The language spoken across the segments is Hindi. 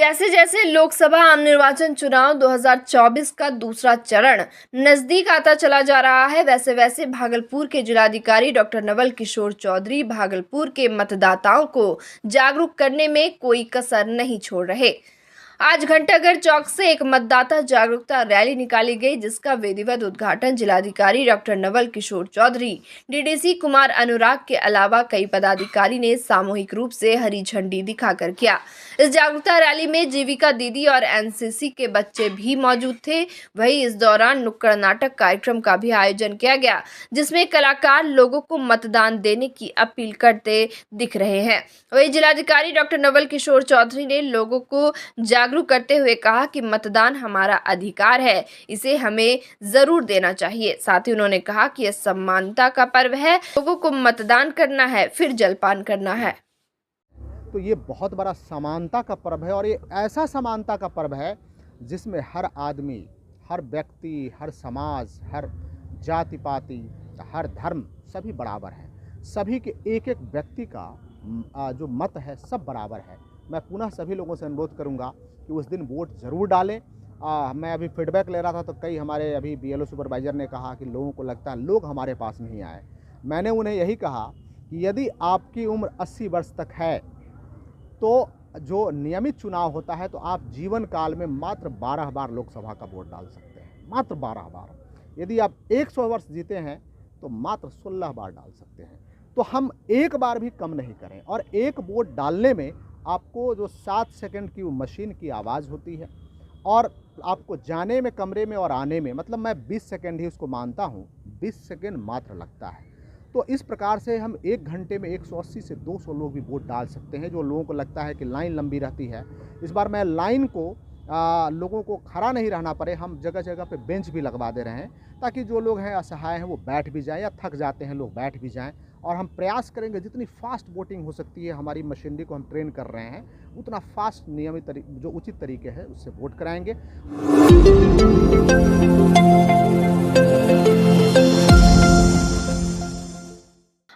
जैसे जैसे लोकसभा आम निर्वाचन चुनाव 2024 का दूसरा चरण नजदीक आता चला जा रहा है, वैसे वैसे भागलपुर के जिलाधिकारी डॉक्टर नवल किशोर चौधरी भागलपुर के मतदाताओं को जागरूक करने में कोई कसर नहीं छोड़ रहे। आज घंटाघर चौक से एक मतदाता जागरूकता रैली निकाली गई, जिसका विधिवत उद्घाटन जिलाधिकारी डॉक्टर नवल किशोर चौधरी, डीडीसी कुमार अनुराग के अलावा कई पदाधिकारी ने सामूहिक रूप से हरी झंडी दिखाकर किया। इस जागरूकता रैली में जीविका दीदी और एनसीसी के बच्चे भी मौजूद थे। वहीं इस दौरान नुक्कड़ नाटक कार्यक्रम का भी आयोजन किया गया, जिसमें कलाकार लोगों को मतदान देने की अपील करते दिख रहे हैं। वहीं जिलाधिकारी डॉक्टर नवल किशोर चौधरी ने लोगों को जागरूक करते हुए कहा कि मतदान हमारा अधिकार है, इसे हमें जरूर देना चाहिए। साथ ही उन्होंने कहा कि यह समानता का पर्व है, लोगों को मतदान करना है, फिर जलपान करना है। तो ये बहुत बड़ा समानता का पर्व है और ये ऐसा समानता का पर्व है जिसमें हर आदमी, हर व्यक्ति, हर समाज, हर जाति पाति, हर धर्म सभी बराबर हैं। सभी के एक एक व्यक्ति का जो मत है सब बराबर है। मैं पुनः सभी लोगों से अनुरोध करूंगा कि उस दिन वोट ज़रूर डालें। मैं अभी फीडबैक ले रहा था तो कई हमारे अभी बीएलओ सुपरवाइज़र ने कहा कि लोगों को लगता है लोग हमारे पास नहीं आए। मैंने उन्हें यही कहा कि यदि आपकी उम्र 80 वर्ष तक है तो जो नियमित चुनाव होता है तो आप जीवन काल में मात्र 12 बार लोकसभा का वोट डाल सकते हैं, मात्र 12 बार। यदि आप 100 वर्ष जीते हैं तो मात्र 16 बार डाल सकते हैं। तो हम एक बार भी कम नहीं करें। और एक वोट डालने में आपको जो 7 सेकंड की वो मशीन की आवाज़ होती है और आपको जाने में कमरे में और आने में, मतलब मैं 20 सेकंड ही उसको मानता हूँ, 20 सेकंड मात्र लगता है। तो इस प्रकार से हम 1 घंटे में 180 से 200 लोग भी वोट डाल सकते हैं। जो लोगों को लगता है कि लाइन लंबी रहती है, इस बार मैं लाइन को लोगों को खड़ा नहीं रहना पड़े, हम जगह जगह पे बेंच भी लगवा दे रहे हैं ताकि जो लोग हैं असहाय हैं वो बैठ भी जाएं, या थक जाते हैं लोग बैठ भी जाएं। और हम प्रयास करेंगे जितनी फास्ट वोटिंग हो सकती है, हमारी मशीनरी को हम ट्रेन कर रहे हैं, उतना फास्ट नियमित जो उचित तरीके है उससे वोट कराएंगे।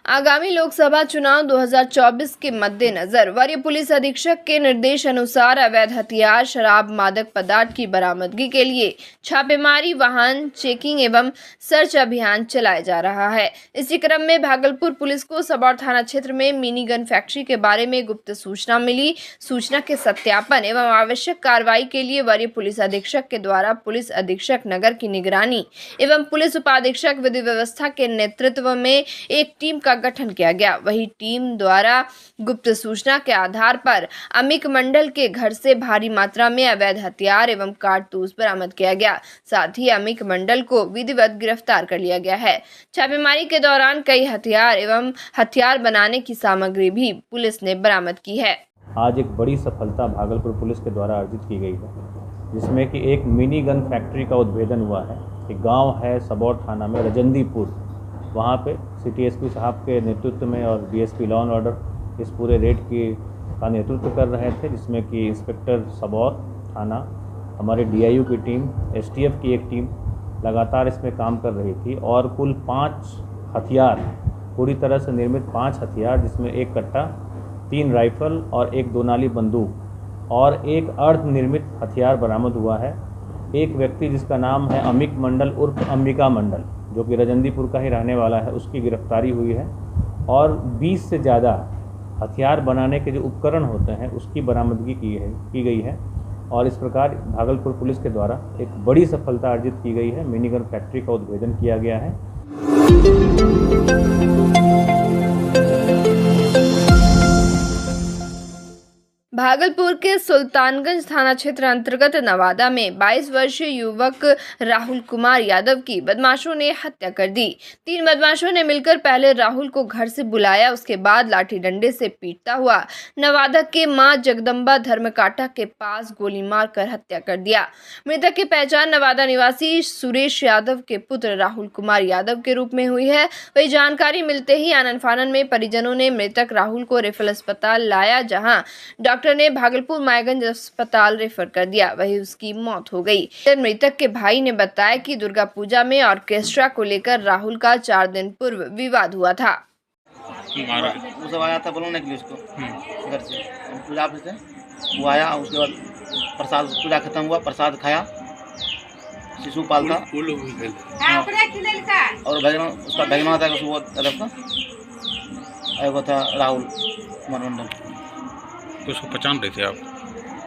आगामी लोकसभा चुनाव 2024 के मद्देनजर वरीय पुलिस अधीक्षक के निर्देश अनुसार अवैध हथियार, शराब, मादक पदार्थ की बरामदगी के लिए छापेमारी, वाहन चेकिंग एवं सर्च अभियान चलाया जा रहा है। इसी क्रम में भागलपुर पुलिस को सबौर थाना क्षेत्र में मिनी गन फैक्ट्री के बारे में गुप्त सूचना मिली। सूचना के सत्यापन एवं आवश्यक कार्रवाई के लिए वरीय पुलिस अधीक्षक के द्वारा पुलिस अधीक्षक नगर की निगरानी एवं पुलिस उपाधीक्षक विधि व्यवस्था के नेतृत्व में एक टीम का गठन किया गया। वही टीम द्वारा गुप्त सूचना के आधार पर अमिक मंडल के घर से भारी मात्रा में अवैध हथियार एवं कारतूस बरामद किया गया। साथ ही अमिक मंडल को विधिवत गिरफ्तार कर लिया गया है। छापेमारी के दौरान कई हथियार एवं हथियार बनाने की सामग्री भी पुलिस ने बरामद की है। आज एक बड़ी सफलता भागलपुर पुलिस के द्वारा अर्जित की गई है, जिसमें कि एक मिनी गन फैक्ट्री का उद्भेदन हुआ है। एक गाँव है सबौर थाना में रजंदीपुर, वहाँ पे सिटी एसपी साहब के नेतृत्व में और डीएसपी लॉ एंड ऑर्डर इस पूरे रेड का नेतृत्व कर रहे थे, जिसमें कि इंस्पेक्टर सबौर थाना, हमारे डीआईयू की टीम, एसटीएफ की एक टीम लगातार इसमें काम कर रही थी। और कुल 5 हथियार, पूरी तरह से निर्मित 5 हथियार, जिसमें 1 कट्टा, 3 राइफल और 1 2 नाली बंदूक और 1 अर्ध निर्मित हथियार बरामद हुआ है। एक व्यक्ति जिसका नाम है अमिक मंडल उर्फ अंबिका मंडल, जो कि रजंदीपुर का ही रहने वाला है, उसकी गिरफ्तारी हुई है। और 20 से ज़्यादा हथियार बनाने के जो उपकरण होते हैं उसकी बरामदगी की गई है। और इस प्रकार भागलपुर पुलिस के द्वारा एक बड़ी सफलता अर्जित की गई है। मिनी गन फैक्ट्री का उद्भेदन किया गया है। भागलपुर के सुल्तानगंज थाना क्षेत्र अंतर्गत नवादा में 22 वर्षीय युवक राहुल कुमार यादव की बदमाशों ने हत्या कर दी। 3 बदमाशों ने मिलकर पहले राहुल को घर से बुलाया, उसके बाद लाठी डंडे से पीटता हुआ नवादा के मां जगदम्बा धर्मकाटा के पास गोली मारकर हत्या कर दिया। मृतक की पहचान नवादा निवासी सुरेश यादव के पुत्र राहुल कुमार यादव के रूप में हुई है। वही जानकारी मिलते ही आनन फानन में परिजनों ने मृतक राहुल को रेफरल अस्पताल लाया, जहां डॉक्टर ने भागलपुर मायगंज अस्पताल रेफर कर दिया। वही उसकी मौत हो गई। मृतक के भाई ने बताया कि दुर्गा पूजा में ऑर्केस्ट्रा को लेकर राहुल का 4 दिन पूर्व विवाद हुआ था। वो सब आया था बुलाने के लिए उसको घर से पूजा से वो आया, उसके बाद प्रसाद, पूजा खत्म हुआ, प्रसाद खाया, शिशुपाल था हाँ। और भगवान, उसका भगवान था वो तरफ का, एगो था राहुल मनमंडल। तो उसको पहचान रहे थे आप?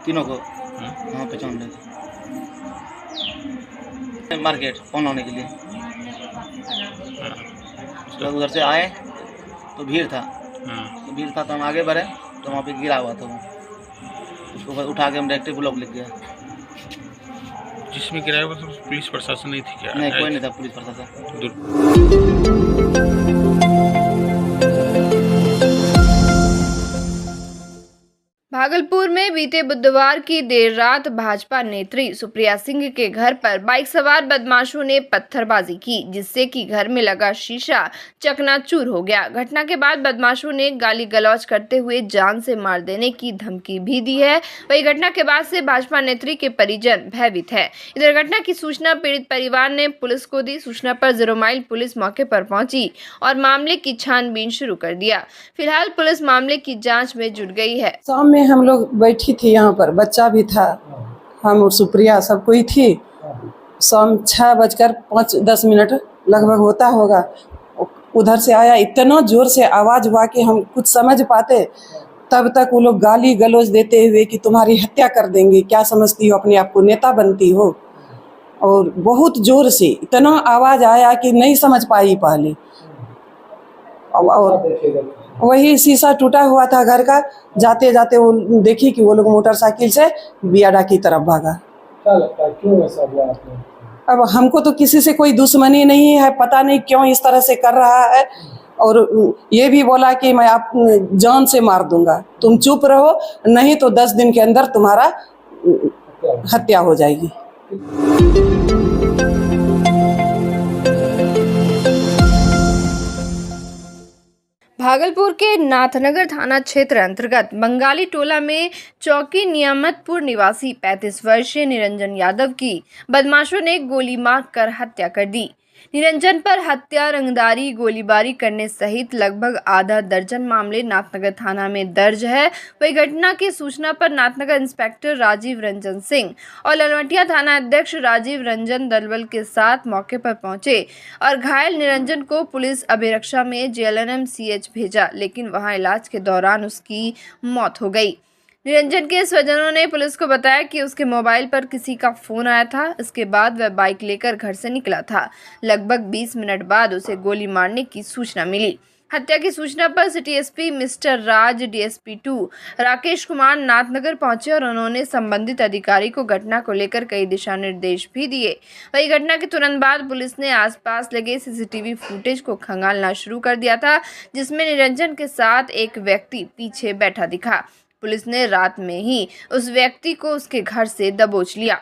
तीनों को हाँ पहचान रहे थे। मार्केट फोन लाने के लिए उसके बाद उधर से आए तो भीड़ था, तो हम आगे बढ़े तो वहाँ पे गिरा हुआ था वो, उसको उठा के हम डायरेक्ट ब्लॉक लिख गया। जिसमें गिराया हुआ तो पुलिस प्रशासन नहीं थी क्या? नहीं, कोई नहीं था पुलिस प्रशासन। भागलपुर में बीते बुधवार की देर रात भाजपा नेत्री सुप्रिया सिंह के घर पर बाइक सवार बदमाशों ने पत्थरबाजी की, जिससे कि घर में लगा शीशा चकनाचूर हो गया। घटना के बाद बदमाशों ने गाली गलौज करते हुए जान से मार देने की धमकी भी दी है। वही घटना के बाद से भाजपा नेत्री के परिजन भयभीत है। इधर घटना की सूचना पीड़ित परिवार ने पुलिस को दी। सूचना पर 0 माइल पुलिस मौके पर पहुंची और मामले की छानबीन शुरू कर दिया। फिलहाल पुलिस मामले की जाँच में जुट गई है। शाम में हम लोग बैठी थी यहाँ पर, बच्चा भी था, हम और सुप्रिया सब कोई थी। शाम 6:05 लगभग होता होगा, उधर से आया, इतना जोर से आवाज़ हुआ कि हम कुछ समझ पाते। तब तक वो लोग गाली गलौज देते हुए कि तुम्हारी हत्या कर देंगे, क्या समझती हो अपने आप को, नेता बनती हो। और बहुत जोर से इतना आवाज़ आया कि नहीं समझ पाई पहले। और वही शीशा टूटा हुआ था घर का। जाते जाते वो देखी कि वो लोग मोटरसाइकिल से बियाडा की तरफ भागा। क्या लगता है क्यों ऐसा हुआ आपने? अब हमको तो किसी से कोई दुश्मनी नहीं है, पता नहीं क्यों इस तरह से कर रहा है। और ये भी बोला कि मैं आप जान से मार दूंगा, तुम चुप रहो, नहीं तो 10 दिन के अंदर तुम्हारा हत्या हो जाएगी। भागलपुर के नाथनगर थाना क्षेत्र अंतर्गत बंगाली टोला में चौकी नियामतपुर निवासी 35 वर्षीय निरंजन यादव की बदमाशों ने गोली मारकर हत्या कर दी। निरंजन पर हत्या, रंगदारी, गोलीबारी करने सहित लगभग आधा दर्जन मामले नाथनगर थाना में दर्ज है। वही घटना की सूचना पर नाथनगर इंस्पेक्टर राजीव रंजन सिंह और ललवटिया थाना अध्यक्ष राजीव रंजन दलबल के साथ मौके पर पहुंचे और घायल निरंजन को पुलिस अभिरक्षा में JLNM-CH भेजा, लेकिन वहां इलाज के दौरान उसकी मौत हो गई। निरंजन के स्वजनों ने पुलिस को बताया कि उसके मोबाइल पर किसी का फोन आया था। इसके बाद वह बाइक लेकर घर से निकला था। लगभग 20 मिनट बाद उसे गोली मारने की सूचना मिली। हत्या की सूचना पर सिटी एसपी मिस्टर राज, DSP 2 राकेश कुमार नाथनगर पहुंचे और उन्होंने संबंधित अधिकारी को घटना को लेकर कई दिशा निर्देश भी दिए। वही घटना के तुरंत बाद पुलिस ने आसपास लगे CCTV फुटेज को खंगालना शुरू कर दिया था, जिसमें निरंजन के साथ एक व्यक्ति पीछे बैठा दिखा। पुलिस ने रात में ही उस व्यक्ति को उसके घर से दबोच लिया।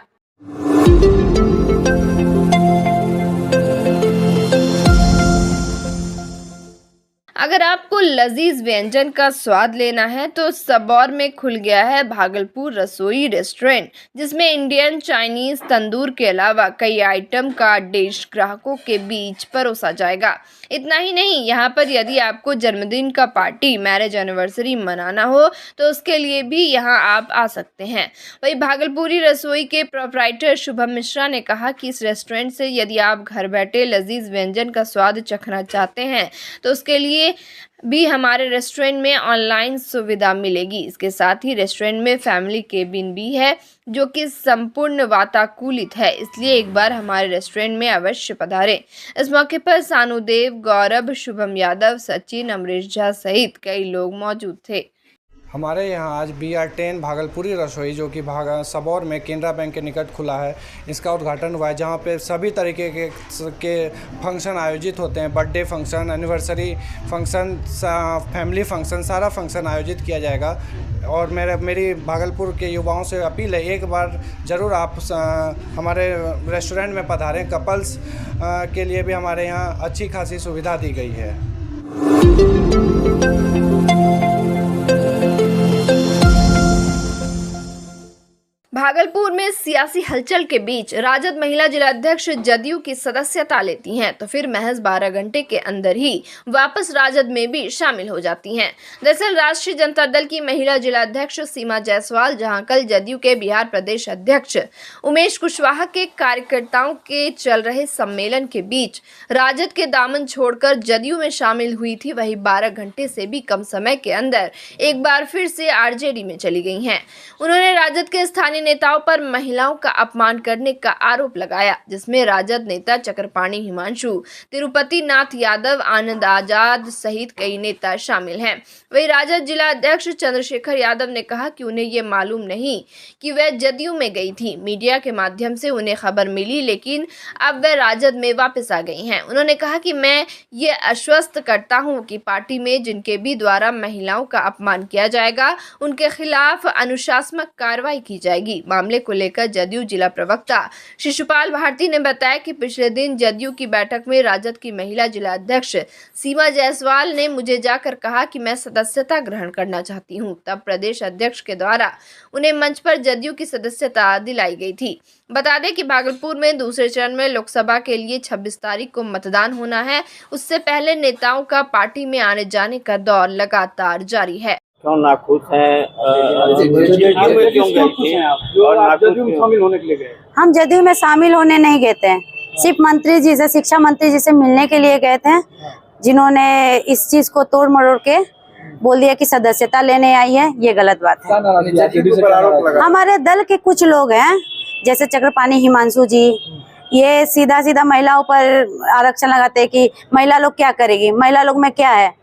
अगर आपको लजीज व्यंजन का स्वाद लेना है तो सबौर में खुल गया है भागलपुर रसोई रेस्टोरेंट, जिसमें इंडियन, चाइनीज, तंदूर के अलावा कई आइटम का डिश ग्राहकों के बीच परोसा जाएगा। इतना ही नहीं, यहाँ पर यदि आपको जन्मदिन का पार्टी, मैरिज एनिवर्सरी मनाना हो तो उसके लिए भी यहाँ आप आ सकते हैं। वही भागलपुरी रसोई के प्रोप्राइटर शुभम मिश्रा ने कहा कि इस रेस्टोरेंट से यदि आप घर बैठे लजीज व्यंजन का स्वाद चखना चाहते हैं तो उसके लिए भी हमारे रेस्टोरेंट में ऑनलाइन सुविधा मिलेगी। इसके साथ ही रेस्टोरेंट में फैमिली केबिन भी है जो कि संपूर्ण वातानुकूलित है, इसलिए एक बार हमारे रेस्टोरेंट में अवश्य पधारें। इस मौके पर सानुदेव, गौरव, शुभम यादव, सचिन, अमरीश झा सहित कई लोग मौजूद थे। हमारे यहाँ आज BR10 भागलपुरी रसोई जो कि सबौर में केनरा बैंक के निकट खुला है, इसका उद्घाटन हुआ है, जहाँ पे सभी तरीके के फंक्शन आयोजित होते हैं। Birthday function, anniversary function, family function, सारा फंक्शन आयोजित किया जाएगा। और मेरी भागलपुर के युवाओं से अपील है, एक बार ज़रूर आप हमारे रेस्टोरेंट में पधारें। कपल्स के लिए भी हमारे यहाँ अच्छी खासी सुविधा दी गई है। भागलपुर में सियासी हलचल के बीच राजद महिला जिलाध्यक्ष जदयू की सदस्यता लेती हैं तो फिर महज 12 घंटे के अंदर ही वापस राजद में भी शामिल हो जाती हैं। दरअसल राष्ट्रीय जनता दल की महिला जिलाध्यक्ष सीमा जायसवाल जहां कल जदयू के बिहार प्रदेश अध्यक्ष उमेश कुशवाहा के कार्यकर्ताओं के चल रहे सम्मेलन के बीच राजद के दामन छोड़कर जदयू में शामिल हुई थी, वही 12 घंटे से भी कम समय के अंदर एक बार फिर से आरजेडी में चली गई हैं। उन्होंने राजद के स्थानीय नेताओं पर महिलाओं का अपमान करने का आरोप लगाया, जिसमें राजद नेता चक्रपाणी हिमांशु, तिरुपति नाथ यादव, आनंद आजाद सहित कई नेता शामिल हैं। वही राजद जिला अध्यक्ष चंद्रशेखर यादव ने कहा कि उन्हें ये मालूम नहीं कि वह जदयू में गई थी। मीडिया के माध्यम से उन्हें खबर मिली, लेकिन अब वह राजद में वापस आ गई हैं। उन्होंने कहा कि मैं ये आश्वस्त करता हूं कि पार्टी में जिनके भी द्वारा महिलाओं का अपमान किया जाएगा उनके खिलाफ अनुशासनात्मक कार्रवाई की जाएगी। मामले को लेकर जदयू जिला प्रवक्ता शिशुपाल भारती ने बताया कि पिछले दिन जदयू की बैठक में राजद की महिला जिला अध्यक्ष सीमा जायसवाल ने मुझे जाकर कहा कि मैं सदस्यता ग्रहण करना चाहती हूं। तब प्रदेश अध्यक्ष के द्वारा उन्हें मंच पर जदयू की सदस्यता दिलाई गई थी। बता दें कि भागलपुर में दूसरे चरण में लोकसभा के लिए 26 तारीख को मतदान होना है। उससे पहले नेताओं का पार्टी में आने जाने का दौर लगातार जारी है। क्यों नाखुश हैं? क्यों गए थे और जदयू में शामिल होने के लिए गए? हम जदयू में शामिल होने नहीं गए थे, सिर्फ मंत्री जी से, शिक्षा मंत्री जी से मिलने के लिए गए थे, जिन्होंने इस चीज को तोड़ मरोड़ के बोल दिया कि सदस्यता लेने आई है। ये गलत बात है। हमारे दल के कुछ लोग हैं जैसे चक्रपाणी हिमांशु जी, ये सीधा सीधा महिलाओं पर आरक्षण लगाते हैं कि महिला लोग क्या करेगी, महिला लोग में क्या है,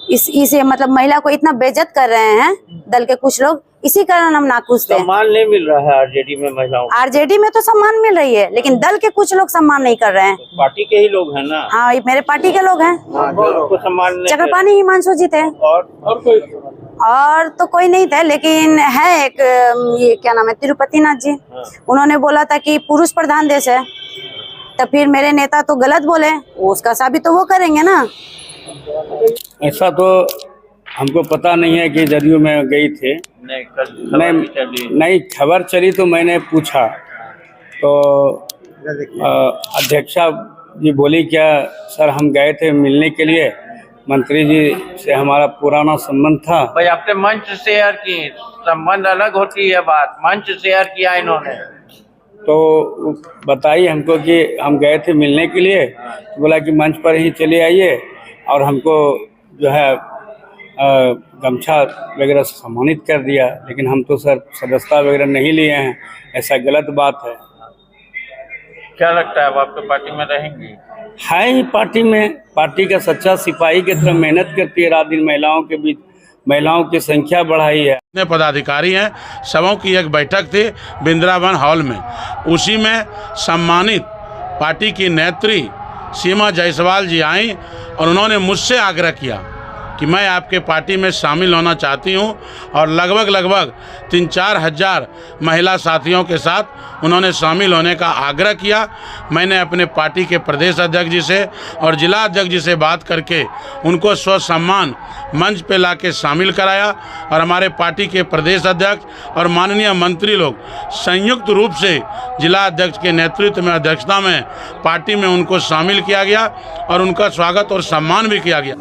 इसे मतलब महिला को इतना बेइज्जत कर रहे हैं दल के कुछ लोग। इसी कारण हम नाखुश थे। सम्मान नहीं मिल रहा है आरजेडी में महिलाओं को। आरजेडी में तो सम्मान मिल रही है, लेकिन दल के कुछ लोग सम्मान नहीं कर रहे हैं। तो पार्टी के ही लोग हैं ना? हाँ, ये मेरे पार्टी के लोग हैं। को सम्मान नहीं। चक्रपाणी हिमांशु जी थे और कोई और तो कोई नहीं थे, लेकिन है एक ये क्या नाम है, तिरुपति नाथ जी। उन्होंने बोला था कि पुरुष प्रधान देश है, तो फिर मेरे नेता तो गलत बोले, उसका साबित तो वो करेंगे ना। ऐसा तो हमको पता नहीं है कि जदयू में गई थे। नहीं खबर चली तो मैंने पूछा तो अध्यक्षा जी बोली क्या सर हम गए थे मिलने के लिए, मंत्री जी से हमारा पुराना संबंध था। भाई आपने मंच शेयर की, संबंध अलग होती है बात, मंच शेयर किया इन्होंने। तो बताइए हमको कि हम गए थे मिलने के लिए, तो बोला कि मंच पर ही चले आइए और हमको जो है गमछा वगैरह सम्मानित कर दिया, लेकिन हम तो सर सदस्यता वगैरह नहीं लिए हैं, ऐसा गलत बात है। क्या लगता है अब आपके पार्टी में रहेंगी? है ही पार्टी में, पार्टी का सच्चा सिपाही की तरह मेहनत करती है रात दिन, महिलाओं के बीच महिलाओं की संख्या बढ़ाई है। जितने पदाधिकारी हैं सबों की एक बैठक थी वृंदावन हॉल में, उसी में सम्मानित पार्टी की नेत्री सीमा जायसवाल जी आई और उन्होंने मुझसे आग्रह किया कि मैं आपके पार्टी में शामिल होना चाहती हूं, और लगभग 3-4 हज़ार महिला साथियों के साथ उन्होंने शामिल होने का आग्रह किया। मैंने अपने पार्टी के प्रदेश अध्यक्ष जी से और जिला अध्यक्ष जी से बात करके उनको स्वसम्मान मंच पे लाके शामिल कराया, और हमारे पार्टी के प्रदेश अध्यक्ष और माननीय मंत्री लोग संयुक्त रूप से जिला अध्यक्ष के नेतृत्व में, अध्यक्षता में पार्टी में उनको शामिल किया गया और उनका स्वागत और सम्मान भी किया गया।